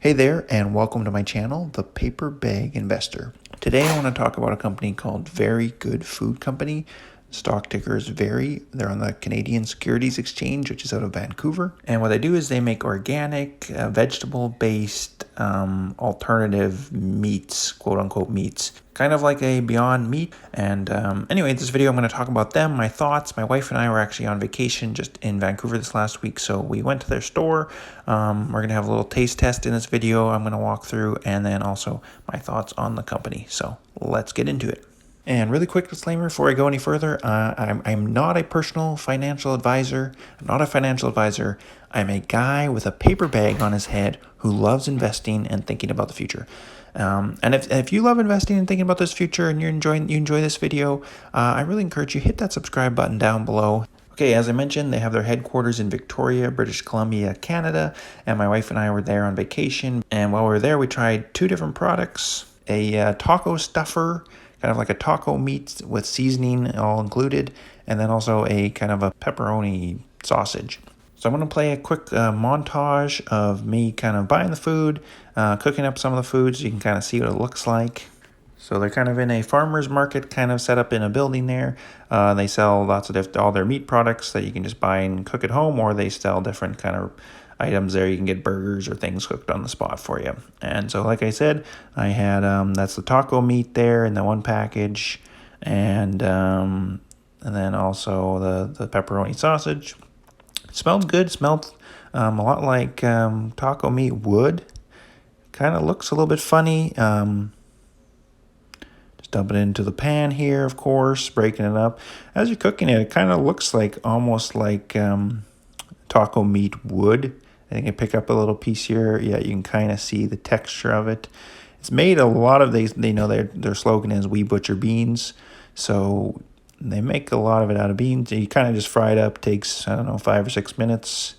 Hey there, and welcome to my channel, The Paper Bag Investor. Today I want to talk about a company called Very Good Food Company. Stock ticker is VERY. They're on the Canadian Securities Exchange, which is out of Vancouver. And what they do is they make organic, vegetable-based alternative meats, quote-unquote meats. Kind of like a Beyond Meat. And anyway, in this video I'm going to talk about them, my thoughts. My wife and I were actually on vacation just in Vancouver this last week, so we went to their store. We're going to have a little taste test in this video I'm going to walk through, and then also my thoughts on the company. So let's get into it. And really quick disclaimer before I go any further, I'm not a personal financial advisor. I'm not a financial advisor. I'm a guy with a paper bag on his head who loves investing and thinking about the future. And if you love investing and thinking about this future and you enjoy this video, I really encourage you hit that subscribe button down below. Okay, as I mentioned, they have their headquarters in Victoria, British Columbia, Canada, and my wife and I were there on vacation. And while we were there, we tried two different products, a taco stuffer, kind of like a taco meat with seasoning all included, and then also a kind of a pepperoni sausage. So I'm going to play a quick montage of me kind of buying the food, cooking up some of the food so you can kind of see what it looks like. So they're kind of in a farmer's market kind of set up in a building there. They sell lots of all their meat products that you can just buy and cook at home, or they sell different kind of items there. You can get burgers or things cooked on the spot for you. And so like I said, I had that's the taco meat there in the one package, and then also the pepperoni sausage. It smelled good. Smelled a lot like taco meat would. Kind of looks a little bit funny. Just dump it into the pan here, of course, breaking it up. As you're cooking it, it kind of looks like almost like taco meat would. I think I pick up a little piece here. Yeah, you can kind of see the texture of it. It's made a lot of these. They know their slogan is "We butcher beans," so they make a lot of it out of beans. You kind of just fry it up. Takes, I don't know, 5 or 6 minutes.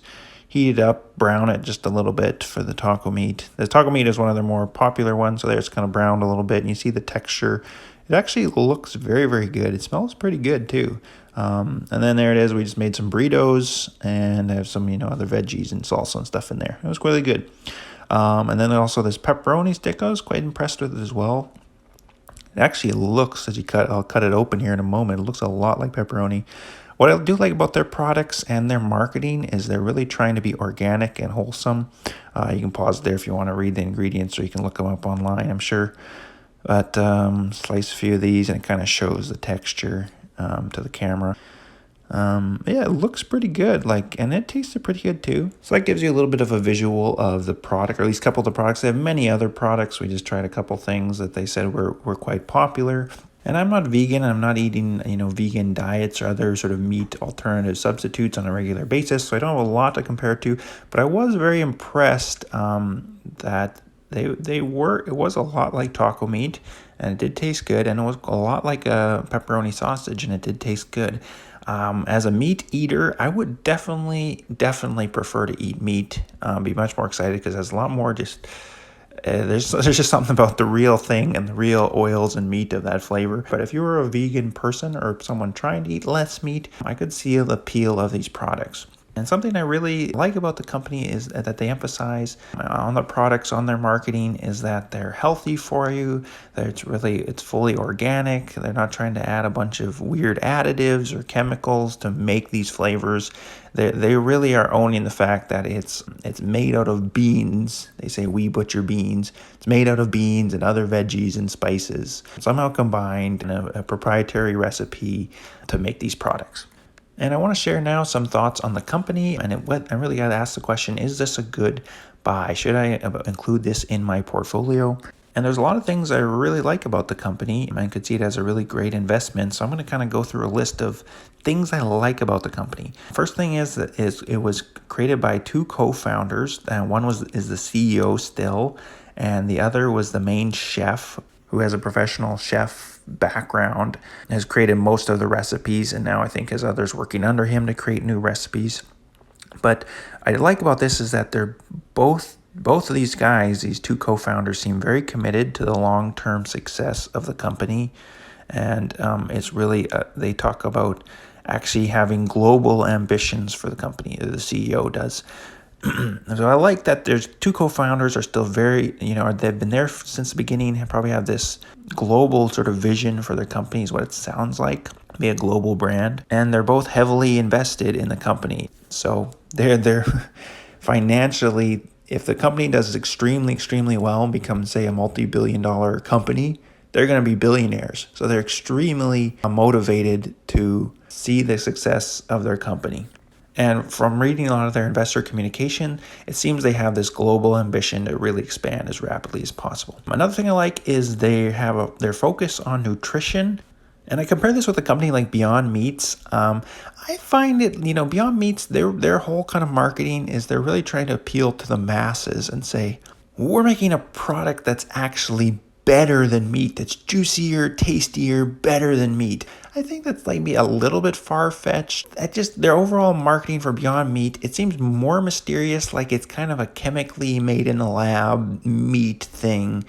Heat it up, brown it just a little bit for the taco meat. The taco meat is one of their more popular ones, so there it's kind of browned a little bit, and you see the texture. It actually looks very, very good. It smells pretty good too. And then there it is. We just made some burritos and have some, other veggies and salsa and stuff in there. It was really good. And then also this pepperoni stick. I was quite impressed with it as well. It actually looks, I'll cut it open here in a moment. It looks a lot like pepperoni. What I do like about their products and their marketing is they're really trying to be organic and wholesome. You can pause there if you want to read the ingredients, or you can look them up online, I'm sure. But slice a few of these, and it kind of shows the texture to the camera. Yeah, it looks pretty good, and it tasted pretty good too. So that gives you a little bit of a visual of the product, or at least a couple of the products. They have many other products. We just tried a couple things that they said were quite popular. And I'm not vegan. I'm not eating, vegan diets or other sort of meat alternative substitutes on a regular basis. So I don't have a lot to compare it to. But I was very impressed that it was a lot like taco meat, and it did taste good. And it was a lot like a pepperoni sausage, and it did taste good. As a meat eater, I would definitely prefer to eat meat. Be much more excited because there's a lot more there's just something about the real thing and the real oils and meat of that flavor. But if you were a vegan person or someone trying to eat less meat, I could see the appeal of these products. And something I really like about the company is that they emphasize on the products, on their marketing, is that they're healthy for you, that it's fully organic. They're not trying to add a bunch of weird additives or chemicals to make these flavors. They really are owning the fact that it's made out of beans. They say we butcher beans. It's made out of beans and other veggies and spices, somehow combined in a proprietary recipe to make these products. And I want to share now some thoughts on the company, and I really got to ask the question, is this a good buy? Should I include this in my portfolio? And there's a lot of things I really like about the company, and I could see it as a really great investment. So I'm going to kind of go through a list of things I like about the company. First thing is it was created by two co-founders, and one is the CEO still, and the other was the main chef, who has a professional chef background, has created most of the recipes, and now I think has others working under him to create new recipes. But I like about this is that they're both of these guys, these two co-founders, seem very committed to the long-term success of the company. And it's really, they talk about actually having global ambitions for the company, the CEO does. So I like that there's two co-founders are still very, they've been there since the beginning, and probably have this global sort of vision for their company is what it sounds like, be a global brand. And they're both heavily invested in the company. So they're financially, if the company does extremely, extremely well and becomes, say, a multi-billion-dollar company, they're going to be billionaires. So they're extremely motivated to see the success of their company. And from reading a lot of their investor communication, it seems they have this global ambition to really expand as rapidly as possible. Another thing I like is they have their focus on nutrition. And I compare this with a company like Beyond Meats. I find it, Beyond Meats, their whole kind of marketing is they're really trying to appeal to the masses and say, we're making a product that's actually better than meat, that's juicier, tastier, better than meat. I think that's maybe a little bit far-fetched. Their overall marketing for Beyond Meat, it seems more mysterious, like it's kind of a chemically made in the lab meat thing.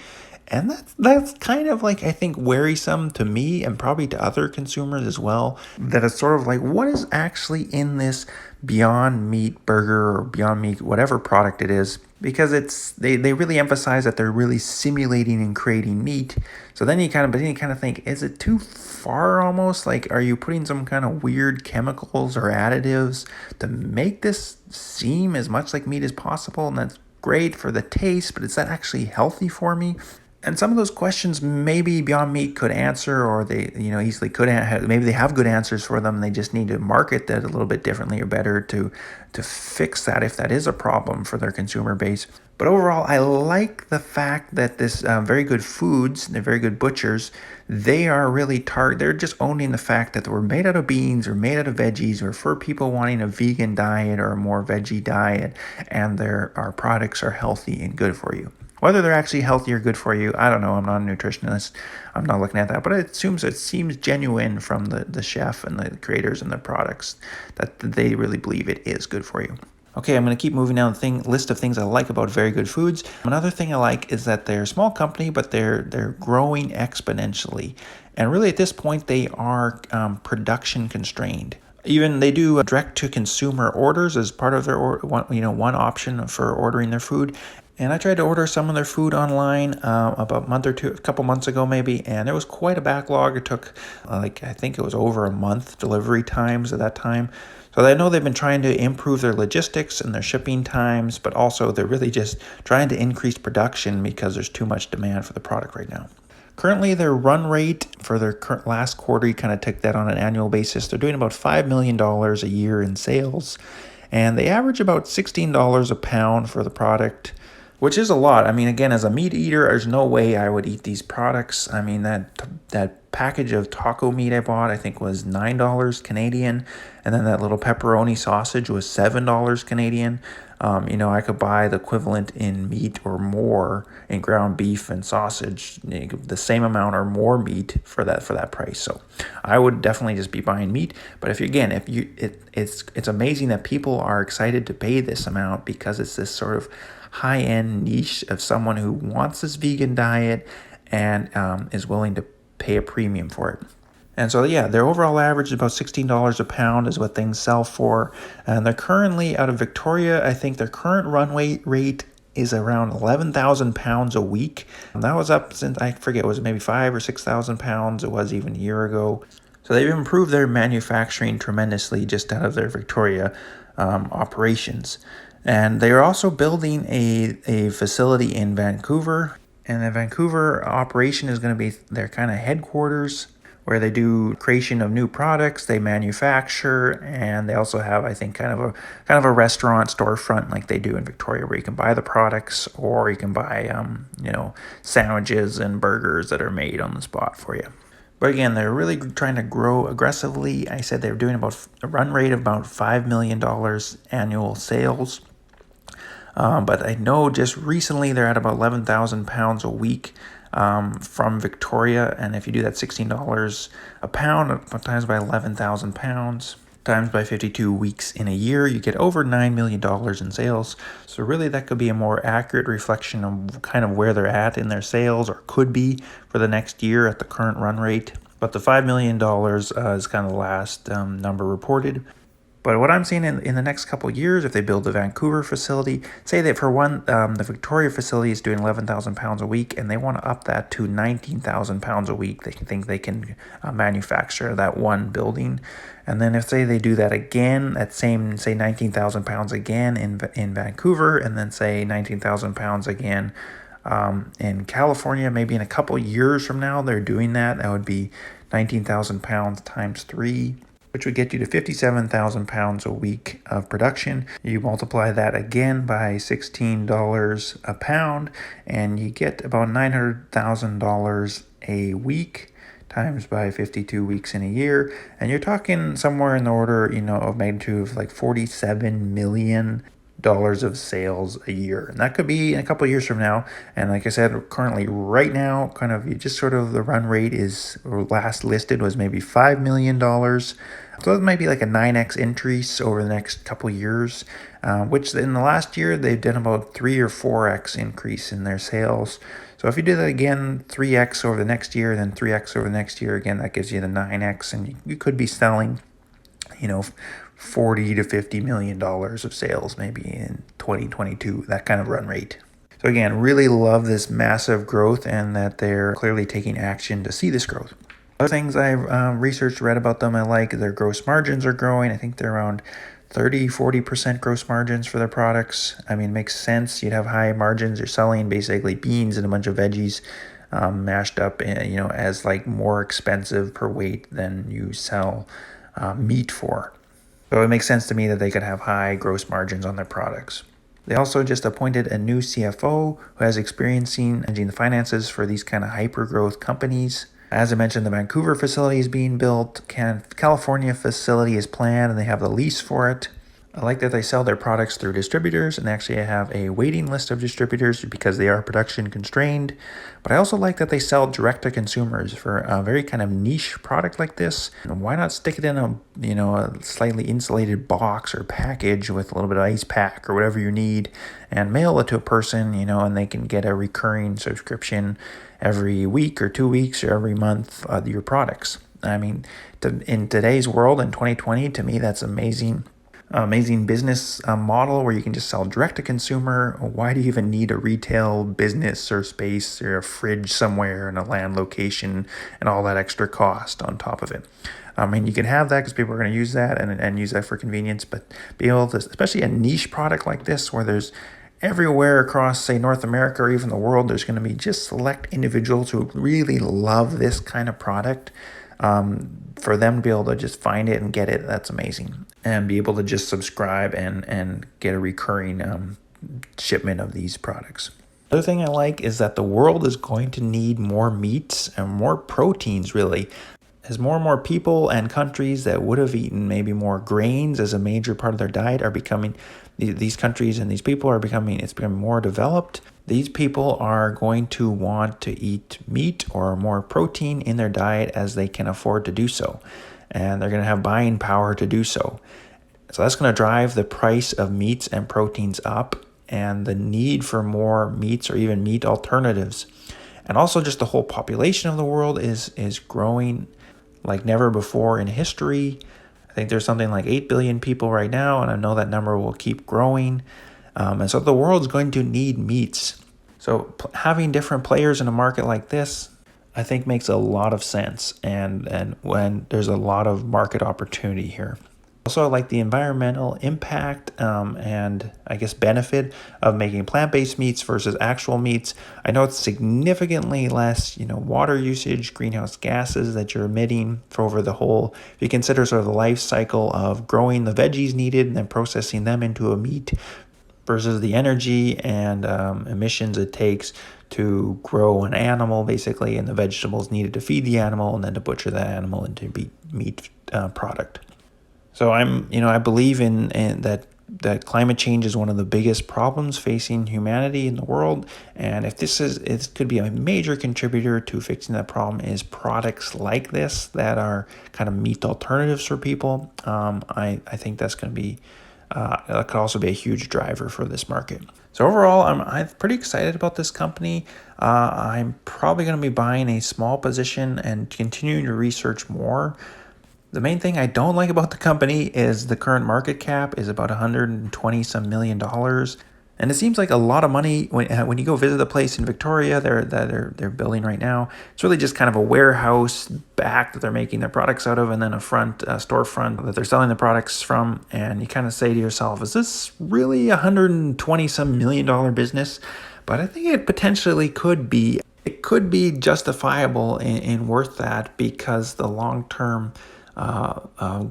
And that's kind of like, I think, worrisome to me and probably to other consumers as well. That it's sort of like, what is actually in this Beyond Meat burger or Beyond Meat, whatever product it is? Because they really emphasize that they're really simulating and creating meat. So then you kind of think, is it too far almost? Like, are you putting some kind of weird chemicals or additives to make this seem as much like meat as possible? And that's great for the taste, but is that actually healthy for me? And some of those questions maybe Beyond Meat could answer, or they easily could maybe they have good answers for them. They just need to market that a little bit differently or better to fix that if that is a problem for their consumer base. But overall, I like the fact that this Very Good Foods, they're Very Good Butchers, they are really they're just owning the fact that we're made out of beans or made out of veggies, or for people wanting a vegan diet or a more veggie diet, and our products are healthy and good for you. Whether they're actually healthy or good for you, I don't know. I'm not a nutritionist. I'm not looking at that. But it seems genuine from the chef and the creators and the products that they really believe it is good for you. Okay, I'm going to keep moving down the list of things I like about Very Good Foods. Another thing I like is that they're a small company, but they're growing exponentially. And really at this point, they are production constrained. Even they do direct-to-consumer orders as part of their one option for ordering their food. And I tried to order some of their food online about a couple months ago maybe, and there was quite a backlog. It took I think it was over a month delivery times at that time. So I know they've been trying to improve their logistics and their shipping times, but also they're really just trying to increase production because there's too much demand for the product right now. Currently, their run rate for their last quarter, you kind of take that on an annual basis, they're doing about $5 million a year in sales, and they average about $16 a pound for the product, which is a lot. I mean, again, as a meat eater, there's no way I would eat these products. I mean, that package of taco meat I bought, I think, was $9 Canadian, and then that little pepperoni sausage was $7 Canadian. I could buy the equivalent in meat or more in ground beef and sausage, the same amount or more meat for that price. So I would definitely just be buying meat. But it's amazing that people are excited to pay this amount, because it's this sort of high-end niche of someone who wants this vegan diet and is willing to pay a premium for it. And so, yeah, their overall average is about $16 a pound is what things sell for. And they're currently out of Victoria. I think their current runway rate is around 11,000 pounds a week. And that was up since, I forget, it was maybe 5,000 or 6,000 pounds. It was even a year ago. So they've improved their manufacturing tremendously just out of their Victoria operations. And they're also building a facility in Vancouver. And the Vancouver operation is going to be their kind of headquarters, where they do creation of new products, they manufacture, and they also have, I think, kind of a restaurant storefront like they do in Victoria, where you can buy the products, or you can buy sandwiches and burgers that are made on the spot for you. But again, they're really trying to grow aggressively. I said they're doing about a run rate of about $5 million annual sales. But I know just recently they're at about 11,000 pounds a week from Victoria. And if you do that $16 a pound times by 11,000 pounds times by 52 weeks in a year, you get over $9 million in sales. So really that could be a more accurate reflection of kind of where they're at in their sales, or could be for the next year at the current run rate. But the $5 million is kind of the last number reported. But what I'm seeing in the next couple of years, if they build the Vancouver facility, say that for one, the Victoria facility is doing 11,000 pounds a week, and they want to up that to 19,000 pounds a week. They think they can manufacture that one building. And then if say they do that again, that same, say 19,000 pounds again in Vancouver, and then say 19,000 pounds again in California, maybe in a couple years from now, they're doing that. That would be 19,000 pounds times 3, which would get you to 57,000 pounds a week of production. You multiply that again by $16 a pound, and you get about $900,000 a week times by 52 weeks in a year. And you're talking somewhere in the order, of magnitude of like $47 million of sales a year. And that could be in a couple of years from now. And like I said, currently right now, kind of just sort of the run rate is, or last listed was maybe $5 million. So it might be like a 9x increase over the next couple of years, which in the last year, they've done about 3 or 4x increase in their sales. So if you do that again, 3x over the next year, then 3x over the next year, again, that gives you the 9x, and you could be selling, $40 to $50 million of sales maybe in 2022, that kind of run rate. So again, really love this massive growth and that they're clearly taking action to see this growth. Other things I've researched, read about them, I like their gross margins are growing. I think they're around 30-40% gross margins for their products. I mean, it makes sense. You'd have high margins. You're selling basically beans and a bunch of veggies mashed up, as like more expensive per weight than you sell meat for. So it makes sense to me that they could have high gross margins on their products. They also just appointed a new CFO who has experience in managing the finances for these kind of hyper-growth companies. As I mentioned, the Vancouver facility is being built. California facility is planned, and they have the lease for it. I like that they sell their products through distributors, and they actually have a waiting list of distributors because they are production constrained. But I also like that they sell direct to consumers for a very kind of niche product like this. And why not stick it in a slightly insulated box or package with a little bit of ice pack or whatever you need, and mail it to a person, and they can get a recurring subscription every week or 2 weeks or every month of your products. I mean, in today's world in 2020, to me, that's amazing business model where you can just sell direct to consumer. Why do you even need a retail business or space or a fridge somewhere in a land location and all that extra cost on top of it? I mean, you can have that because people are going to use that and use that for convenience, but be able to, especially a niche product like this where there's everywhere across, say, North America or even the world, there's going to be just select individuals who really love this kind of product. For them to be able to just find it and get it, that's amazing. And be able to just subscribe and get a recurring shipment of these products. Other thing I like is that the world is going to need more meats and more proteins, really. As more and more people and countries that would have eaten maybe more grains as a major part of their diet are becoming, these countries and these people are becoming, it's becoming more developed. These people are going to want to eat meat or more protein in their diet as they can afford to do so. And they're going to have buying power to do so. So that's going to drive the price of meats and proteins up and the need for more meats or even meat alternatives. And also just the whole population of the world is growing like never before in history. I think there's something like 8 billion people right now, and I know that number will keep growing. And so the world's going to need meats. So having different players in a market like this, I think makes a lot of sense. And when there's a lot of market opportunity here. Also, I like the environmental impact and I guess benefit of making plant-based meats versus actual meats. I know it's significantly less, water usage, greenhouse gases that you're emitting for over the whole. If you consider sort of the life cycle of growing the veggies needed and then processing them into a meat versus the energy and emissions it takes to grow an animal, basically, and the vegetables needed to feed the animal and then to butcher the animal into meat product. So I believe in that climate change is one of the biggest problems facing humanity in the world. And if it could be a major contributor to fixing that problem is products like this that are kind of meat alternatives for people. I think that's going to be, that could also be a huge driver for this market. So overall, I'm pretty excited about this company. I'm probably going to be buying a small position and continuing to research more. The main thing I don't like about the company is the current market cap is about 120 some million dollars. And it seems like a lot of money when you go visit the place in Victoria they're building right now. It's really just kind of a warehouse back that they're making their products out of, and then a storefront that they're selling the products from. And you kind of say to yourself, is this really $120 some million business? But I think it potentially could be. It could be justifiable and worth that, because the long-term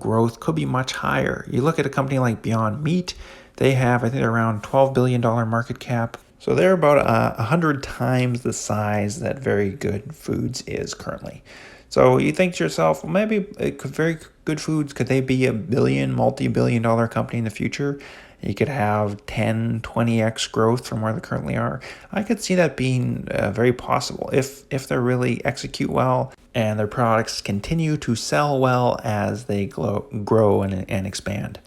growth could be much higher. You look at a company like Beyond Meat. They have, I think, around $12 billion market cap. So they're about 100 times the size that Very Good Foods is currently. So you think to yourself, well, maybe Very Good Foods, could they be a multi-billion dollar company in the future? You could have 10, 20x growth from where they currently are. I could see that being very possible if they really execute well and their products continue to sell well as they grow and expand.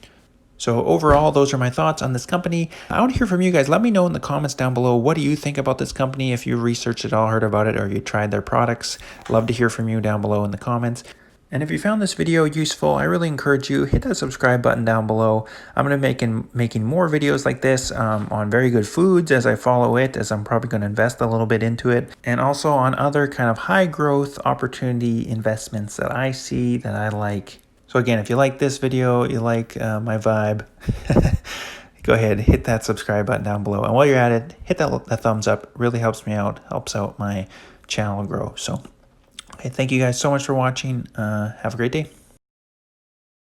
So overall, those are my thoughts on this company. I want to hear from you guys. Let me know in the comments down below. What do you think about this company? If you researched it all, heard about it, or you tried their products, love to hear from you down below in the comments. And if you found this video useful, I really encourage you, hit that subscribe button down below. I'm going to be making more videos like this on Very Good Foods as I follow it, as I'm probably going to invest a little bit into it, and also on other kind of high growth opportunity investments that I see that I like. So again, if you like this video, you like my vibe, go ahead, hit that subscribe button down below. And while you're at it, hit that thumbs up. It really helps me out, helps out my channel grow. So, okay, thank you guys so much for watching. Have a great day.